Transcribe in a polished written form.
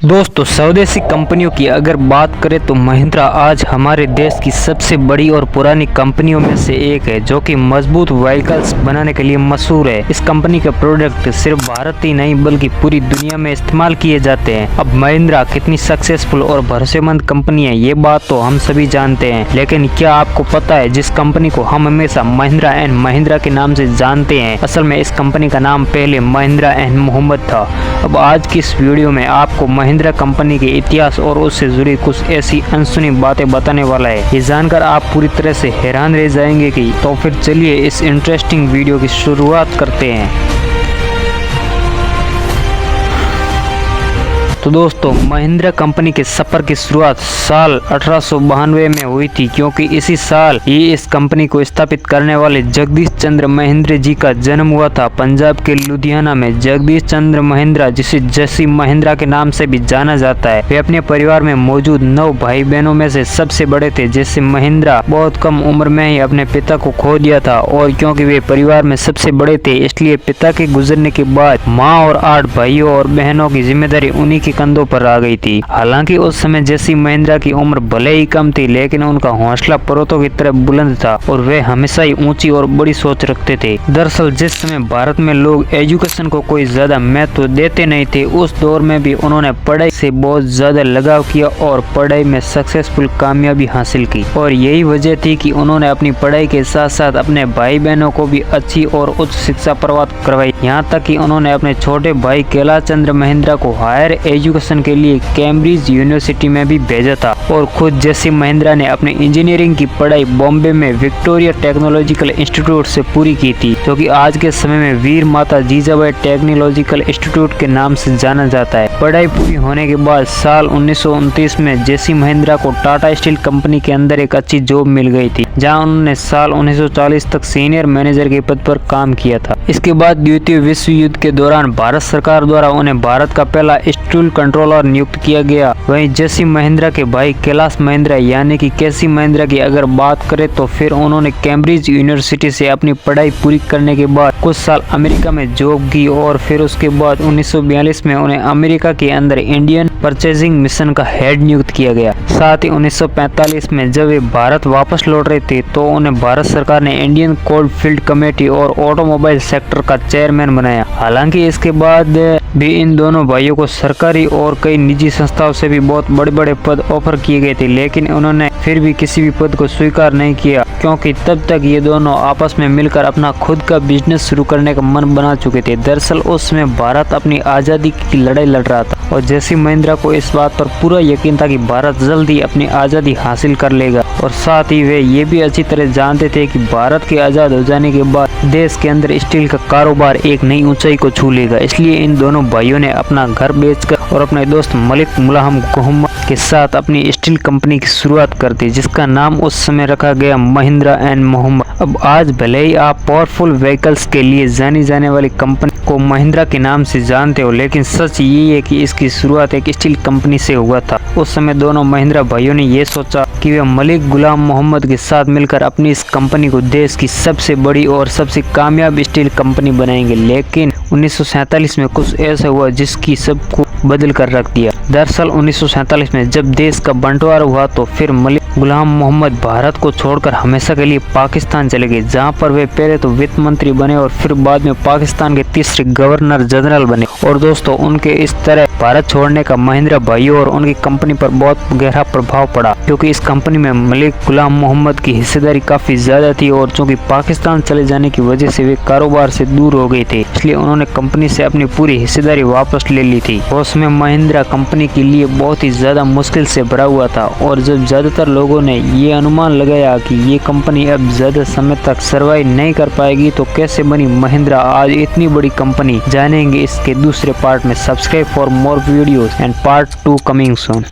दोस्तों, स्वदेशी कंपनियों की अगर बात करें तो महिंद्रा आज हमारे देश की सबसे बड़ी और पुरानी कंपनियों में से एक है, जो कि मजबूत व्हीकल्स बनाने के लिए मशहूर है। इस कंपनी के प्रोडक्ट सिर्फ भारत ही नहीं बल्कि पूरी दुनिया में इस्तेमाल किए जाते हैं। अब महिंद्रा कितनी सक्सेसफुल और भरोसेमंद कंपनी है, ये बात तो हम सभी जानते हैं, लेकिन क्या आपको पता है जिस कंपनी को हम हमेशा महिंद्रा एंड महिंद्रा के नाम से जानते हैं, असल में इस कंपनी का नाम पहले महिंद्रा एंड मोहम्मद था। अब आज की इस वीडियो में आपको महिंद्रा कंपनी के इतिहास और उससे जुड़ी कुछ ऐसी अनसुनी बातें बताने वाला है। ये जानकर आप पूरी तरह से हैरान रह जाएंगे कि तो फिर चलिए इस इंटरेस्टिंग वीडियो की शुरुआत करते हैं। तो दोस्तों, महिंद्रा कंपनी के सफर की शुरुआत साल 1892 में हुई थी, क्योंकि इसी साल ही इस कंपनी को स्थापित करने वाले जगदीश चंद्र महिंद्रा जी का जन्म हुआ था। पंजाब के लुधियाना में जगदीश चंद्र महिंद्रा, जिसे जसी महिंद्रा के नाम से भी जाना जाता है, वे अपने परिवार में मौजूद 9 भाई बहनों में से सबसे बड़े थे। जैसे महिंद्रा बहुत कम उम्र में ही अपने पिता को खो दिया था, और क्योंकि वे परिवार में सबसे बड़े थे, इसलिए पिता के गुजरने के बाद माँ और 8 भाइयों और बहनों की जिम्मेदारी उन्हीं कंधों पर आ गई थी। हालांकि उस समय जैसी महिंद्रा की उम्र भले ही कम थी, लेकिन उनका हौसला पर्वतों की तरह बुलंद था और वे हमेशा ही ऊंची और बड़ी सोच रखते थे। दरअसल जिस समय भारत में लोग एजुकेशन को कोई ज्यादा महत्व देते नहीं थे, उस दौर में भी उन्होंने पढ़ाई से बहुत ज्यादा लगाव किया और पढ़ाई में सक्सेसफुल कामयाबी हासिल की। और यही वजह थी कि उन्होंने अपनी पढ़ाई के साथ साथ अपने भाई बहनों को भी अच्छी और उच्च शिक्षा प्राप्त करवाई। यहाँ तक कि उन्होंने अपने छोटे भाई कैलाश चंद्र महिंद्रा को हायर एजुकेशन के लिए कैम्ब्रिज यूनिवर्सिटी में भी भेजा था, और खुद जैसी महिंद्रा ने अपनी इंजीनियरिंग की पढ़ाई बॉम्बे में विक्टोरिया टेक्नोलॉजिकल इंस्टीट्यूट से पूरी की थी, जो कि आज के समय में वीर माता जीजाबाई टेक्नोलॉजिकल इंस्टीट्यूट के नाम से जाना जाता है। पढ़ाई पूरी होने के बाद साल 1929 में जैसी महिंद्रा को टाटा स्टील कंपनी के अंदर एक अच्छी जॉब मिल गई थी, जहाँ उन्होंने साल 1940 तक सीनियर मैनेजर के पद पर काम किया था। इसके बाद द्वितीय विश्व युद्ध के दौरान भारत सरकार द्वारा उन्हें भारत का पहला स्टील कंट्रोलर नियुक्त किया गया। वहीं जैसी महिंद्रा के भाई कैलाश महिंद्रा यानी कि केसी महिंद्रा की अगर बात करें तो फिर उन्होंने कैम्ब्रिज यूनिवर्सिटी से अपनी पढ़ाई पूरी करने के बाद कुछ साल अमेरिका में जॉब की, और फिर उसके बाद 1942 में उन्हें अमेरिका के अंदर इंडियन परचेजिंग मिशन का हेड नियुक्त किया गया। साथ ही 1945 में जब वे भारत वापस लौट रहे थे तो उन्हें भारत सरकार ने इंडियन कोल फील्ड कमेटी और ऑटोमोबाइल सेक्टर का चेयरमैन बनाया। हालांकि इसके बाद भी इन दोनों भाइयों को सरकारी और कई निजी संस्थाओं से भी बहुत बड़े बड़े पद ऑफर किए गए थे, लेकिन उन्होंने फिर भी किसी भी पद को स्वीकार नहीं किया, क्योंकि तब तक ये दोनों आपस में मिलकर अपना खुद का बिजनेस शुरू करने का मन बना चुके थे। दरअसल उस समय भारत अपनी आज़ादी की लड़ाई लड़ रहा था, और जैसी महिंद्रा को इस बात पर पूरा यकीन था कि भारत जल्द ही अपनी आज़ादी हासिल कर लेगा, और साथ ही वे ये भी अच्छी तरह जानते थे कि भारत के आज़ाद हो जाने के बाद देश के अंदर स्टील का कारोबार एक नई ऊंचाई को छू लेगा। इसलिए इन दोनों भाइयों ने अपना घर बेचकर और अपने दोस्त मलिक मुलाहम मोहम्मद के साथ अपनी स्टील कंपनी की शुरुआत कर दी, जिसका नाम उस समय रखा गया महिंद्रा एंड मोहम्मद। अब आज भले ही आप पावरफुल व्हीकल्स के लिए जानी जाने वाली कंपनी को महिंद्रा के नाम से जानते हो, लेकिन सच ये है कि इसकी शुरुआत एक स्टील कंपनी से हुआ था। उस समय दोनों महिंद्रा भाइयों ने ये सोचा कि वे मलिक गुलाम मोहम्मद के साथ मिलकर अपनी इस कंपनी को देश की सबसे बड़ी और सबसे कामयाब स्टील कंपनी बनाएंगे, लेकिन 1947 में कुछ ऐसा हुआ जिसकी सबको बदल कर रख दिया। दरअसल 1947 में जब देश का बंटवारा हुआ तो फिर मलिक गुलाम मोहम्मद भारत को छोड़कर हमेशा के लिए पाकिस्तान चले गए, जहां पर वे पहले तो वित्त मंत्री बने और फिर बाद में पाकिस्तान के तीसरे गवर्नर जनरल बने। और दोस्तों, उनके इस तरह भारत छोड़ने का महिंद्रा भाइयों और उनकी कंपनी पर बहुत गहरा प्रभाव पड़ा, क्योंकि इस कंपनी में मलिक गुलाम मोहम्मद की हिस्सेदारी काफी ज्यादा थी, और चूंकि पाकिस्तान चले जाने की वजह से वे कारोबार से दूर हो गए थे, इसलिए उन्होंने कंपनी से अपनी पूरी हिस्सेदारी वापस ले ली थी। उसमें महिंद्रा कंपनी के लिए बहुत ही ज्यादा मुश्किल से भरा हुआ था, और जब ज्यादातर लोगों ने ये अनुमान लगाया कि ये कंपनी अब ज्यादा समय तक सर्वाइव नहीं कर पाएगी, तो कैसे बनी महिंद्रा आज इतनी बड़ी कंपनी, जानेंगे इसके दूसरे पार्ट में। Subscribe for more videos and part 2 coming soon.